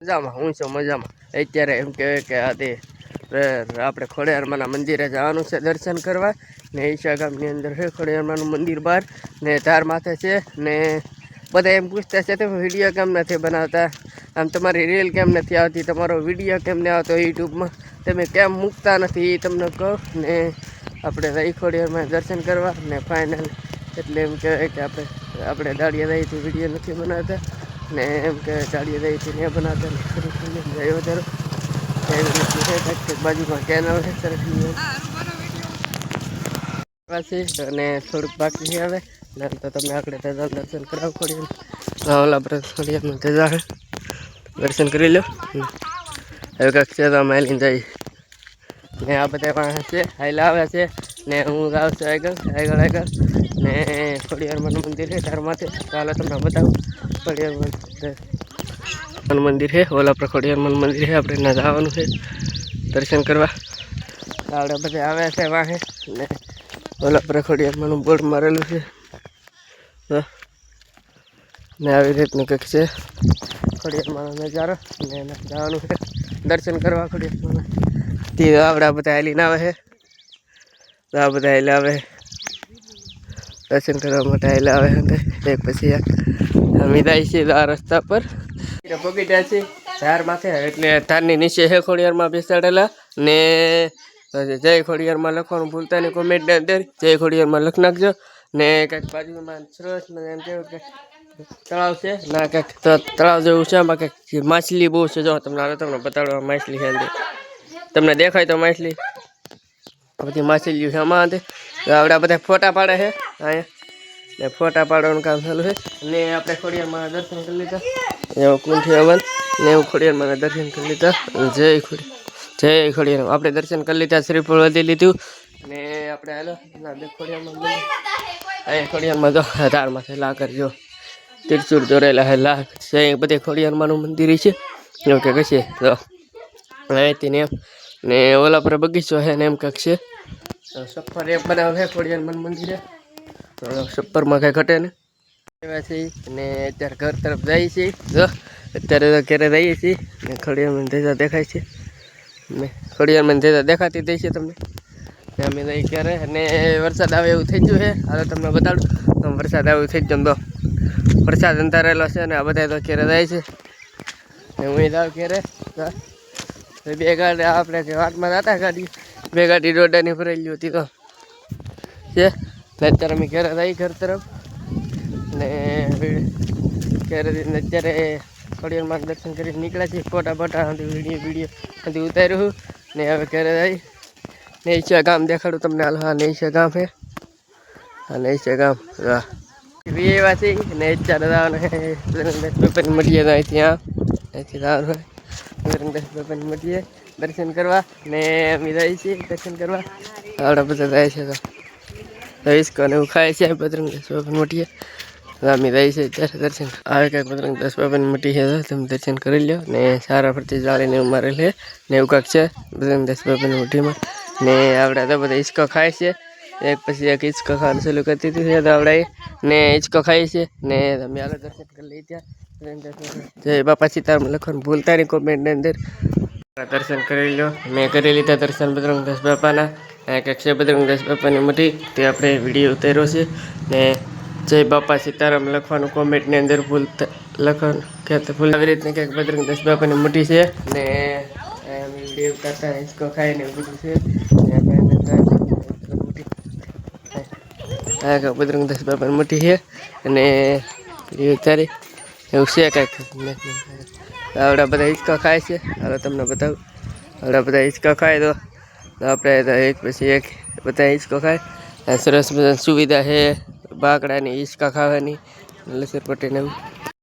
મજામાં હું છું મજામાં અત્યારે એમ કહેવાય કે આ તે આપણે ખોડિયારમાંના મંદિરે જવાનું છે દર્શન કરવા ને ઈશા ગામની અંદર છે ખોડિયારમાંનું મંદિર બહાર ને ધાર માથે છે ને બધા એમ પૂછતા છે તમે વિડીયો કેમ નથી બનાવતા આમ તમારી રીલ કેમ નથી આવતી તમારો વિડીયો કેમ નહીં આવતો યુટ્યુબમાં તમે કેમ મૂકતા નથી એ તમને કહો ને આપણે રહી ખોડિયારમાં દર્શન કરવા ને ફાઇનલ એટલે એમ કહેવાય કે આપણે દાડિયા દહીંથી વિડીયો નથી બનાવતા ને એમ કે દાડિયા દહીંથી નહીં બનાવતા ગયો વધારો બાજુમાં કેનલ છે સરખી અને થોડુંક બાકી આવે ને તો તમે આગળ તેજા દર્શન કરાવ ખોડિયાર ઓલા પર ખોડિયારમાં તેજા દર્શન કરી લો હવે કાંઈક છે તો અમે લઈને જઈએ ને આ બધા પાસે છે હાઈલા આવે છે ને હું જાઉં છું આગળ ને ખોડિયારમાંનું મંદિર છે ધારમાંથી ચાલો તમને બતાવું ખોડિયારમાંનું મંદિર છે ઓલા પર ખોડિયારમાંનું મંદિર છે આપણે ત્યાં જવાનું છે દર્શન કરવા આપણે બધા આવ્યા છે વાહે ને ઓલા પર ખોડિયારમાંનું બોર્ડ મારેલું છે ને આવી રીતનું કંઈક છે ખોડિયારમાંનો નજારો ને જવાનું છે દર્શન કરવા ખોડિયારમાં તે આવડા બધા હાલીને આવે છે તો આ બધા હાલે આવે દર્શન કરવા માટે હાલે આવે એક પછી અમે જાય છે આ રસ્તા પર પગીટા છે ધાર માથે એટલે ધારની નીચે છે ખોડિયારમાં બેસાડેલા ને જય ખોડિયારમાં લખવાનું ભૂલતા નહીં કોમેન્ટની અંદર જય ખોડિયારમાં લખ નાખજો ને કંઈક બાજુમાં સરસ એમ કેવું કે તળાવ છે ના કંઈક તળાવ જેવું છે આમાં કંઈક માછલી બહુ છે જો તમને બતાડવા માછલી છે તમને દેખાય તો માછલી બધી માછલીઓ છે આમાં આવડા બધા ફોટા પાડે છે અહીંયા ને ફોટા પાડવાનું કામ ચાલુ છે ને આપણે ખોડિયારમાં દર્શન કરી લીધા એવું કુંઠી અવન ને એવું ખોડિયારમાં દર્શન કરી લીધા જય ખોડિયાર આપણે દર્શન કરી લીધા શ્રીફળ વધી લીધું ને આપણે હાલો ખોડિયારમાં અહીંયા ખોડિયારમાં જો ધારમાંથી લા કરજો તિરચુર દોરેલા હે લા છે બધે ખોડિયારમાંનું મંદિર છે એવું કે કશે તો અહીંથી ને એમ ને ઓલા પર બગીચો છે ને એમ કંઈક છે સફર એક બનાવે છે ખોડિયારમાંનું મંદિરે સફરમાં કંઈ ઘટે ને એવા છે ને અત્યારે ઘર તરફ જઈએ છીએ જો અત્યારે તો ઘરે જઈએ છીએ ને ખોડિયારમાં ધજા દેખાય છે ને ખોડિયારમાં ધજા દેખાતી થઈ છે તમને ને અમે નહીં ક્યારે અને વરસાદ આવે એવું થઈ ગયું છે હાલો તમને બતાડું તો વરસાદ આવે એવું થઈ ગયું તો વરસાદ અંધારેલો છે ને આ બધા તો ઘરે જાય છે ને હું જાઉં ઘરે બે ગાડી આપણે વાટમાં જતા ગાડી બે ગાડી રોડાની ભરેલી હતી તો છે ને અત્યારે અમે ઘરે જઈએ ઘર તરફ ને ઘરે અત્યારે ખોડિયારમાં દર્શન કરી નીકળ્યા છીએ ફોટા વિડીયો ઉતાર્યું ને હવે ઘરે જઈ નેઈશા ગામ દેખાડું તમને હાલ હા નેઈશા ગામ છે હા નેઈશા ગામ વાહ એવા છે ને અત્યારે જવાનું મળીએ તો અહીંથી અહીંથી જવાનું હોય બજરંગદાસ મળીએ દર્શન કરવા ને અમે જઈએ છીએ દર્શન કરવા આવડા બધા જાય છે તો ઈસકો ને એવું ખાય છે બજરંગદાસ મળીએ અમે જઈએ છીએ ત્યારે દર્શન આવે કાંઈક બજરંગદાસ બાબાની મટી છે તમે દર્શન કરી લો ને સારા ફરતી જાળીને એવું મારે લે ને એવું કાંક છે બજરંગદાસ બાબાની મટીમાં ને આવડા તો બધા ઈસકો ખાય છે એક પછી એક ઈસકો ખાવાનું ચાલુ કરતી હતી તો આવડાએ ને ઈસકો ખાય છે ને તમે આગળ દર્શન કરી લઈ ત્યાં જય બાપા સીતારામ લખવાનું ભૂલતા નહીં કોમેન્ટની અંદર દર્શન કરી લો મેં કરી લીધા દર્શન બજરંગદાસ બાપાના કંઈક છે બજરંગદાસ બાપાની મટી તે આપણે વિડીયો ઉતાર્યો છે ને જય બાપા સીતારામ લખવાનું કોમેન્ટની અંદર ભૂલતા લખવાનું કહેતા ભૂલ આવી રીતની કંઈક બજરંગદાસ બાપાની મટી છે ને વિડીયો ઉતારતા હિંચકો ખાઈને એવું બધું છે હા બજરંગદાસ બાપાની મટી છે અને વિડીયો ઉતારી એવું છે કાંઈક આવડા બધા હિંચકો ખાય છે હવે તમને બતાવું આવડા બધા હિંચકો ખાય તો આપણે એક પછી એક બધા હિંચકો ખાય સરસ બધા સુવિધા છે બાકડાની હિંચકા ખાવાની લસર પટ્ટીને એવું